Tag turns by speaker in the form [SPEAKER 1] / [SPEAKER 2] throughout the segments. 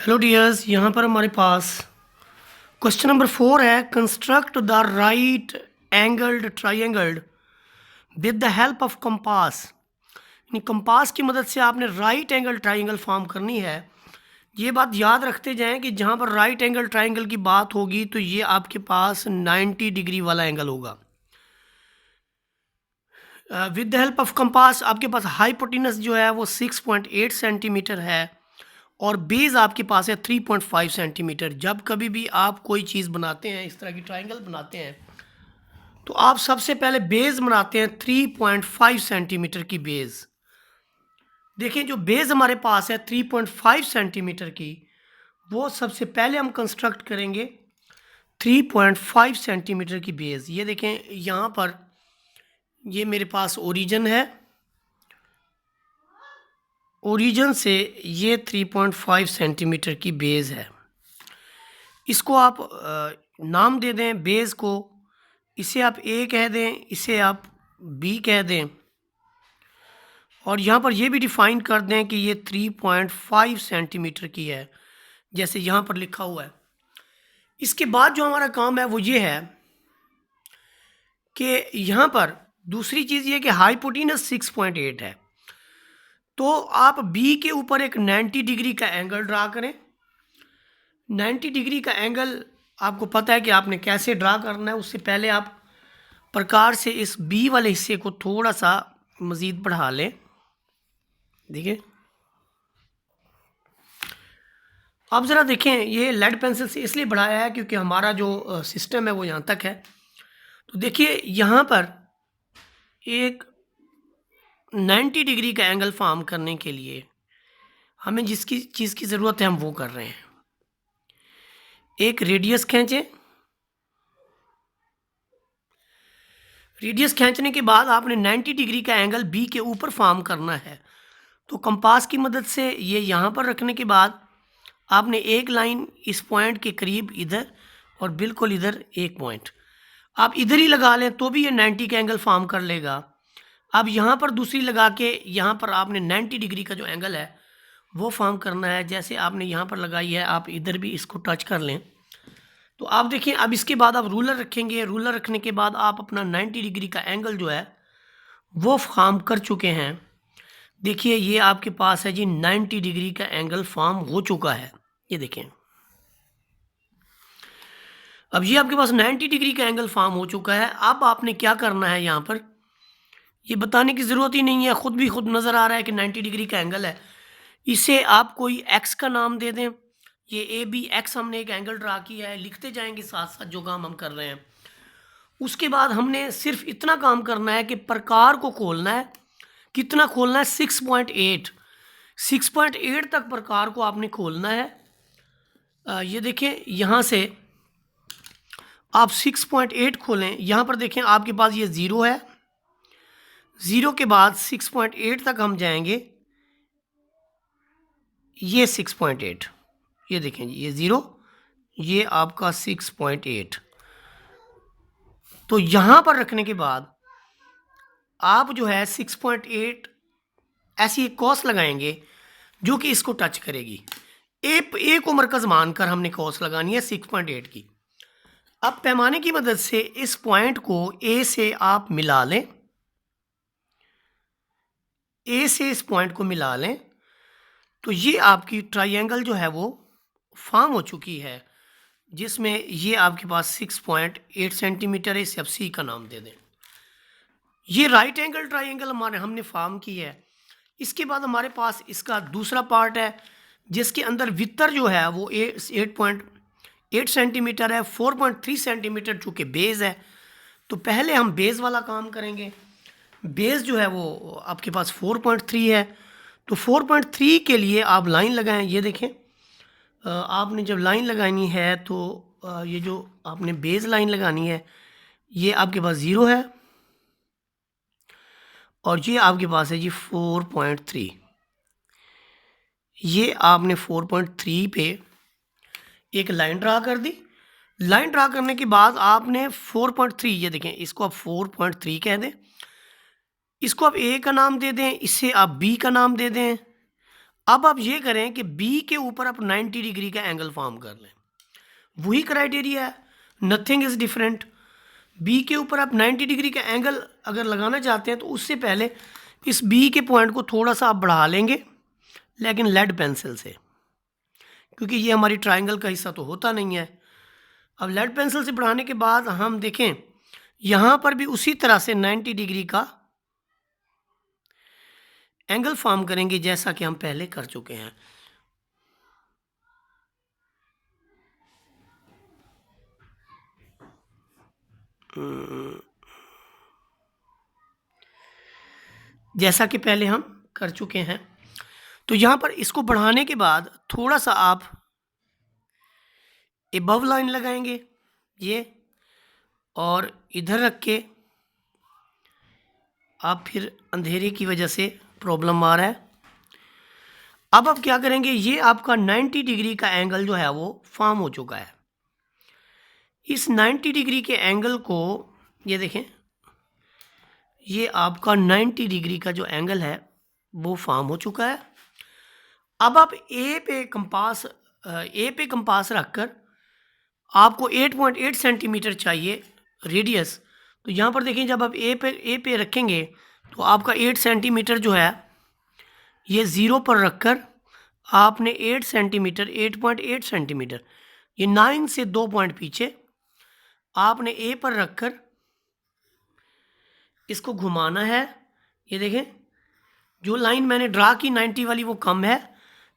[SPEAKER 1] Hello dears, यहाँ पर हमारे पास क्वेश्चन नंबर 4 है। Construct the right angled triangle with the help of compass. यानी कंपास की मदद से आपने राइट एंगल ट्राइंगल फॉर्म करनी है। ये बात याद रखते जाएं कि जहाँ पर राइट एंगल ट्राइंगल की बात होगी तो ये आपके पास 90 डिग्री वाला एंगल होगा। With the help of compass आपके पास हाइपोटेनस जो है वो 6.8 सेंटीमीटर है और बेस आपके पास है 3.5 सेंटीमीटर। जब कभी भी आप कोई चीज़ बनाते हैं, इस तरह की ट्राइंगल बनाते हैं, तो आप सबसे पहले बेस बनाते हैं 3.5 सेंटीमीटर की बेस। देखें, जो बेस हमारे पास है 3.5 सेंटीमीटर की, वो सबसे पहले हम कंस्ट्रक्ट करेंगे 3.5 सेंटीमीटर की बेस। ये देखें, यहाँ पर ये मेरे पास ओरिजिन है, ओरिजिन से ये 3.5 सेंटीमीटर की बेस है। इसको आप नाम दे दें बेस को, इसे आप ए कह दें, इसे आप बी कह दें, और यहाँ पर ये भी डिफाइन कर दें कि ये 3.5 सेंटीमीटर की है, जैसे यहाँ पर लिखा हुआ है। इसके बाद जो हमारा काम है वो ये है कि यहाँ पर दूसरी चीज़ ये कि हाइपोटेनस 6.8 है, तो आप बी के ऊपर एक 90 डिग्री का एंगल ड्रा करें। 90 डिग्री का एंगल आपको पता है कि आपने कैसे ड्रा करना है। उससे पहले आप प्रकार से इस बी वाले हिस्से को थोड़ा सा मज़ीद बढ़ा लें। देखिए, आप ज़रा देखें, ये लेड पेंसिल से इसलिए बढ़ाया है क्योंकि हमारा जो सिस्टम है वो यहाँ तक है। तो देखिए, यहाँ पर एक 90 डिग्री का एंगल फॉर्म करने के लिए हमें जिसकी चीज़ की ज़रूरत है हम वो कर रहे हैं। एक रेडियस खींचें। रेडियस खींचने के बाद आपने 90 डिग्री का एंगल बी के ऊपर फॉर्म करना है। तो कंपास की मदद से ये यहाँ पर रखने के बाद आपने एक लाइन इस पॉइंट के करीब इधर और बिल्कुल इधर एक पॉइंट आप इधर ही लगा लें तो भी ये 90 का एंगल फॉर्म कर लेगा। अब यहाँ पर दूसरी लगा के यहाँ पर आपने 90 डिग्री का जो एंगल है वो फॉर्म करना है। जैसे आपने यहाँ पर लगाई है, आप इधर भी इसको टच कर लें। तो आप देखिए, अब इसके बाद आप रूलर रखेंगे। रूलर रखने के बाद आप अपना 90 डिग्री का एंगल जो है वो फॉर्म कर चुके हैं। देखिए, ये आपके पास है जी 90 डिग्री का एंगल फॉर्म हो चुका है। ये देखें, अब ये आपके पास 90 डिग्री का एंगल फॉर्म हो चुका है। अब आपने क्या करना है, यहाँ पर ये बताने की ज़रूरत ही नहीं है, खुद नज़र आ रहा है कि 90 डिग्री का एंगल है। इसे आप कोई एक्स का नाम दे दें। ये ए बी एक्स हमने एक एंगल ड्रा किया है, लिखते जाएंगे साथ साथ जो काम हम कर रहे हैं। उसके बाद हमने सिर्फ इतना काम करना है कि प्रकार को खोलना है। कितना खोलना है? 6.8। 6.8 तक प्रकार को आपने खोलना है। ये देखें, यहाँ से आप 6.8 खोलें। यहाँ पर देखें, आपके पास ये ज़ीरो है। ज़ीरो के बाद 6.8 तक हम जाएंगे। ये 6.8, ये देखें जी, ये ज़ीरो, ये आपका 6.8। तो यहाँ पर रखने के बाद आप जो है 6.8 ऐसी एक कॉस लगाएंगे जो कि इसको टच करेगी। ए को मरकज़ मानकर हमने कॉस लगानी है 6.8 की। अब पैमाने की मदद से इस पॉइंट को ए से आप मिला लें। ए से इस पॉइंट को मिला लें तो ये आपकी ट्राइंगल जो है वो फॉर्म हो चुकी है, जिसमें ये आपके पास 6.8 सेंटीमीटर है। इसे आप सी का नाम दे दें। ये राइट एंगल ट्राइंगल हमने फॉर्म की है। इसके बाद हमारे पास इसका दूसरा पार्ट है जिसके अंदर वितर जो है वो 8.8 सेंटीमीटर है। 4.3 सेंटीमीटर चूँकि बेस है, तो पहले हम बेस वाला काम करेंगे। बेस जो है वो आपके पास 4.3 है, तो 4.3 के लिए आप लाइन लगाएं। ये देखें, आपने जब लाइन लगानी है तो ये जो आपने बेस लाइन लगानी है, ये आपके पास ज़ीरो है और ये आपके पास है जी 4.3। ये आपने 4.3 पे एक लाइन ड्रा कर दी। लाइन ड्रा करने के बाद आपने 4.3, ये देखें, इसको आप 4.3 कह दें। इसको आप ए का नाम दे दें, इससे आप बी का नाम दे दें। अब आप ये करें कि बी के ऊपर आप 90 डिग्री का एंगल फॉर्म कर लें, वही क्राइटेरिया है, नथिंग इज़ डिफरेंट। बी के ऊपर आप 90 डिग्री का एंगल अगर लगाना चाहते हैं तो उससे पहले इस बी के पॉइंट को थोड़ा सा आप बढ़ा लेंगे, लेकिन लेड पेंसिल से, क्योंकि ये हमारी ट्रायंगल का हिस्सा तो होता नहीं है। अब लेड पेंसिल से बढ़ाने के बाद हम देखें यहाँ पर भी उसी तरह से 90 डिग्री का एंगल फॉर्म करेंगे, जैसा कि हम पहले कर चुके हैं। जैसा कि पहले हम कर चुके हैं। तो यहाँ पर इसको बढ़ाने के बाद थोड़ा सा आप एबव लाइन लगाएंगे ये, और इधर रख के आप फिर अंधेरे की वजह से प्रॉब्लम आ रहा है। अब आप क्या करेंगे, ये आपका 90 डिग्री का एंगल जो है वो फॉर्म हो चुका है। इस 90 डिग्री के एंगल को ये देखें, ये आपका 90 डिग्री का जो एंगल है वो फॉर्म हो चुका है। अब आप ए पे कंपास रखकर आपको 8.8 सेंटीमीटर चाहिए रेडियस। तो यहाँ पर देखें, जब आप ए पे रखेंगे तो आपका 8 सेंटीमीटर जो है ये ज़ीरो पर रखकर आपने 8 सेंटीमीटर 8.8 सेंटीमीटर, ये 9 से 2 पॉइंट पीछे आपने ए पर रखकर इसको घुमाना है। ये देखें, जो लाइन मैंने ड्रा की 90 वाली वो कम है,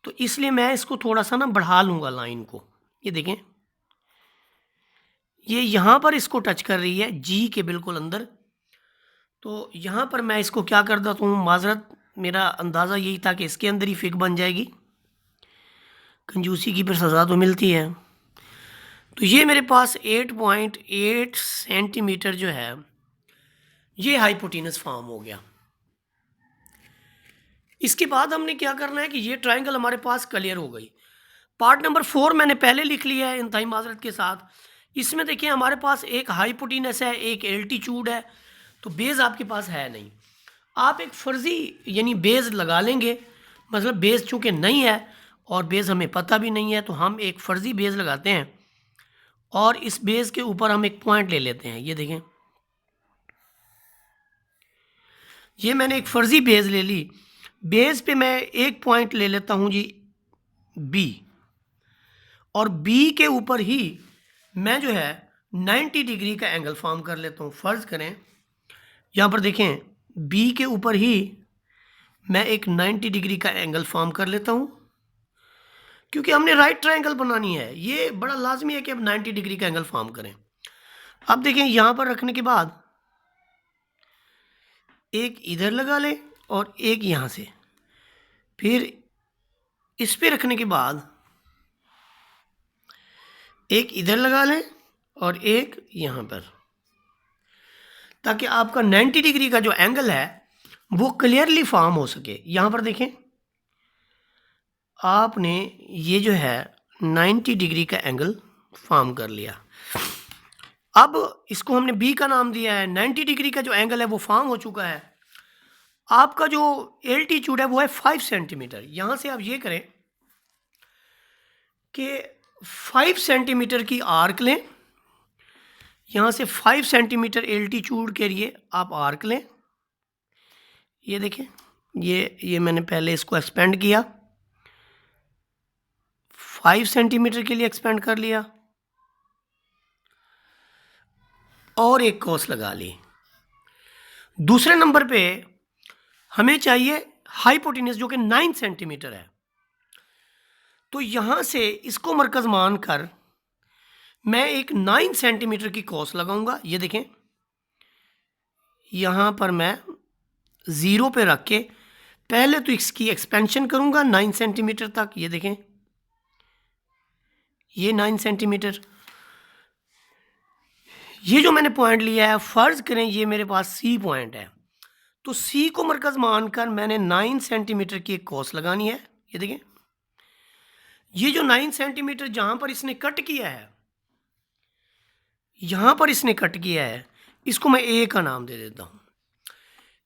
[SPEAKER 1] तो इसलिए मैं इसको थोड़ा सा ना बढ़ा लूँगा लाइन को। ये देखें, ये यहाँ पर इसको टच कर रही है जी के बिल्कुल अंदर। तो यहाँ पर मैं इसको क्या कर देता हूँ, माजरत, मेरा अंदाज़ा यही था कि इसके अंदर ही फिग बन जाएगी, कंजूसी की फिर सज़ा तो मिलती है। तो ये मेरे पास 8.8 सेंटीमीटर जो है ये हाइपोटेनस फॉर्म हो गया। इसके बाद हमने क्या करना है कि ये ट्रायंगल हमारे पास क्लियर हो गई। पार्ट नंबर 4 मैंने पहले लिख लिया है इंतहाई माजरत के साथ। इसमें देखिए हमारे पास एक हाइपोटेनस है, एक एल्टीट्यूड है, तो बेस आपके पास है नहीं। आप एक फर्जी यानी बेस लगा लेंगे, मतलब बेस चूँकि नहीं है और बेस हमें पता भी नहीं है, तो हम एक फर्जी बेस लगाते हैं और इस बेस के ऊपर हम एक पॉइंट ले लेते हैं। ये देखें, ये मैंने एक फर्जी बेस ले ली। बेस पे मैं एक पॉइंट ले लेता हूँ जी बी, और बी के ऊपर ही मैं जो है 90 डिग्री का एंगल फॉर्म कर लेता हूँ। फ़र्ज़ करें यहाँ पर देखें, बी के ऊपर ही मैं एक 90 डिग्री का एंगल फॉर्म कर लेता हूँ, क्योंकि हमने राइट ट्रायंगल बनानी है। ये बड़ा लाजमी है कि अब 90 डिग्री का एंगल फॉर्म करें। अब देखें, यहाँ पर रखने के बाद एक इधर लगा लें और एक यहाँ से, फिर इस पे रखने के बाद एक इधर लगा लें और एक यहाँ पर, ताकि आपका 90 डिग्री का जो एंगल है वो क्लियरली फॉर्म हो सके। यहाँ पर देखें, आपने ये जो है 90 डिग्री का एंगल फॉर्म कर लिया। अब इसको हमने बी का नाम दिया है। 90 डिग्री का जो एंगल है वो फॉर्म हो चुका है। आपका जो एल्टीट्यूड है वो है 5 सेंटीमीटर। यहाँ से आप ये करें कि 5 सेंटीमीटर की आर्क लें, यहाँ से 5 सेंटीमीटर एल्टीट्यूड के लिए आप आर्क लें। ये देखें, ये मैंने पहले इसको एक्सपेंड किया, 5 सेंटीमीटर के लिए एक्सपेंड कर लिया और एक कॉस लगा ली। दूसरे नंबर पे हमें चाहिए हाइपोटेनस जो कि 9 सेंटीमीटर है। तो यहाँ से इसको मरकज़ मानकर मैं एक 9 सेंटीमीटर की कॉस लगाऊंगा। ये देखें, यहाँ पर मैं ज़ीरो पे रख के पहले तो इसकी एक्सपेंशन करूँगा 9 सेंटीमीटर तक। ये देखें, ये 9 सेंटीमीटर, ये जो मैंने पॉइंट लिया है, फ़र्ज़ करें ये मेरे पास सी पॉइंट है, तो सी को मरकज़ मानकर मैंने 9 सेंटीमीटर की एक कॉस लगानी है। ये देखें, ये जो 9 सेंटीमीटर जहाँ पर इसने कट किया है, यहाँ पर इसने कट किया है, इसको मैं ए का नाम दे देता हूँ।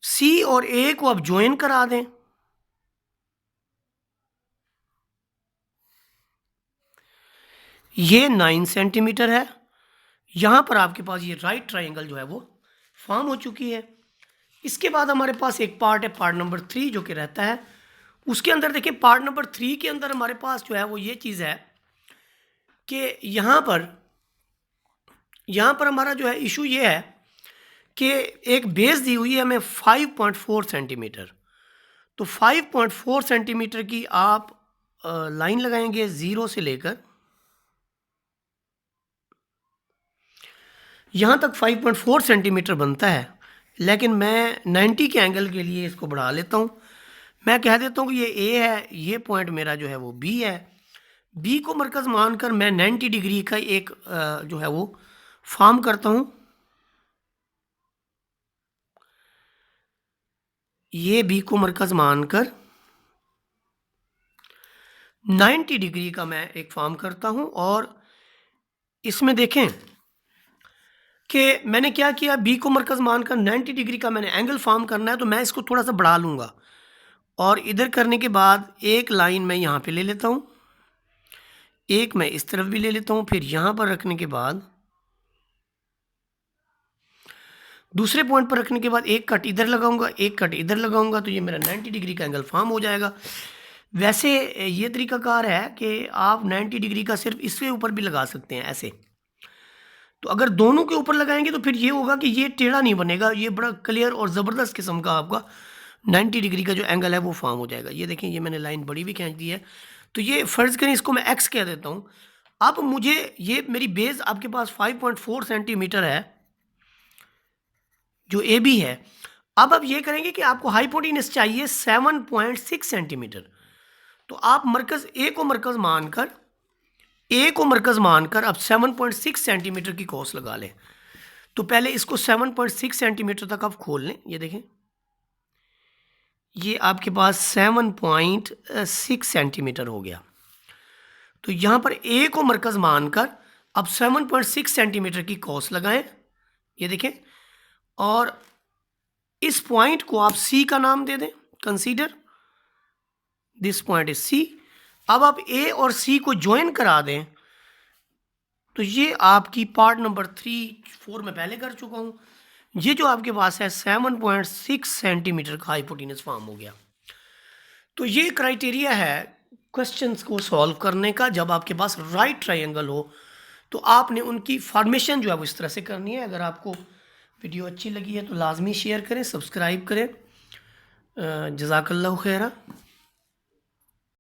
[SPEAKER 1] सी और ए को अब ज्वाइन करा दें। ये 9 सेंटीमीटर है। यहाँ पर आपके पास ये राइट ट्राइंगल जो है वो फॉर्म हो चुकी है। इसके बाद हमारे पास एक पार्ट है, पार्ट नंबर 3, जो कि रहता है उसके अंदर। देखिए पार्ट नंबर 3 के अंदर हमारे पास जो है वो ये चीज़ है कि यहाँ पर हमारा जो है इशू ये है कि एक बेस दी हुई है हमें 5.4 सेंटीमीटर। तो 5.4 सेंटीमीटर की आप लाइन लगाएंगे ज़ीरो से लेकर यहाँ तक 5.4 सेंटीमीटर बनता है, लेकिन मैं 90 के एंगल के लिए इसको बढ़ा लेता हूँ। मैं कह देता हूँ कि ये ए है, ये पॉइंट मेरा जो है वो बी है। बी को मरकज़ मानकर मैं 90 डिग्री का एक जो है वो फॉर्म करता हूँ। ये बी को मरकज़ मानकर 90 डिग्री का मैं एक फॉर्म करता हूँ। और इसमें देखें कि मैंने क्या किया, बी को मरकज़ मानकर 90 डिग्री का मैंने एंगल फॉर्म करना है, तो मैं इसको थोड़ा सा बढ़ा लूँगा। और इधर करने के बाद एक लाइन मैं यहाँ पे ले लेता हूँ, एक मैं इस तरफ भी ले लेता हूँ, फिर यहाँ पर रखने के बाद दूसरे पॉइंट पर रखने के बाद एक कट इधर लगाऊंगा, एक कट इधर लगाऊंगा, तो ये मेरा 90 डिग्री का एंगल फॉर्म हो जाएगा। वैसे ये तरीकाकार है कि आप 90 डिग्री का सिर्फ इससे ऊपर भी लगा सकते हैं ऐसे। तो अगर दोनों के ऊपर लगाएंगे तो फिर ये होगा कि ये टेढ़ा नहीं बनेगा, ये बड़ा क्लियर और ज़बरदस्त किस्म का आपका 90 डिग्री का जो एंगल है वो फॉर्म हो जाएगा। ये देखें, ये मैंने लाइन बड़ी भी खींच दी है। तो ये फ़र्ज़ करें इसको मैं एक्स कह देता हूँ। अब मुझे ये मेरी बेस आपके पास 5.4 सेंटीमीटर है जो ए बी है। अब आप ये करेंगे कि आपको हाइपोटेनस चाहिए 7.6 सेंटीमीटर। तो आप मरकज़ ए को मरकज़ मानकर अब 7.6 सेंटीमीटर की कॉस लगा लें। तो पहले इसको 7.6 सेंटीमीटर तक आप खोल लें। ये देखें, ये आपके पास 7.6 सेंटीमीटर हो गया। तो यहाँ पर ए को मरकज़ मानकर अब 7.6 सेंटीमीटर की कॉस लगाएं। ये देखें, और इस पॉइंट को आप सी का नाम दे दें। Consider this point is C. अब आप ए और सी को ज्वाइन करा दें, तो ये आपकी पार्ट नंबर 3-4 में पहले कर चुका हूँ। ये जो आपके पास है 7.6 सेंटीमीटर का हाइपोटेनस फॉर्म हो गया। तो ये क्राइटेरिया है क्वेश्चंस को सॉल्व करने का। जब आपके पास राइट ट्रायंगल हो तो आपने उनकी फॉर्मेशन जो है वो इस तरह से करनी है। अगर आपको वीडियो अच्छी लगी है तो लाजमी शेयर करें, सब्सक्राइब करें। जज़ाकल्लाहु खैरा।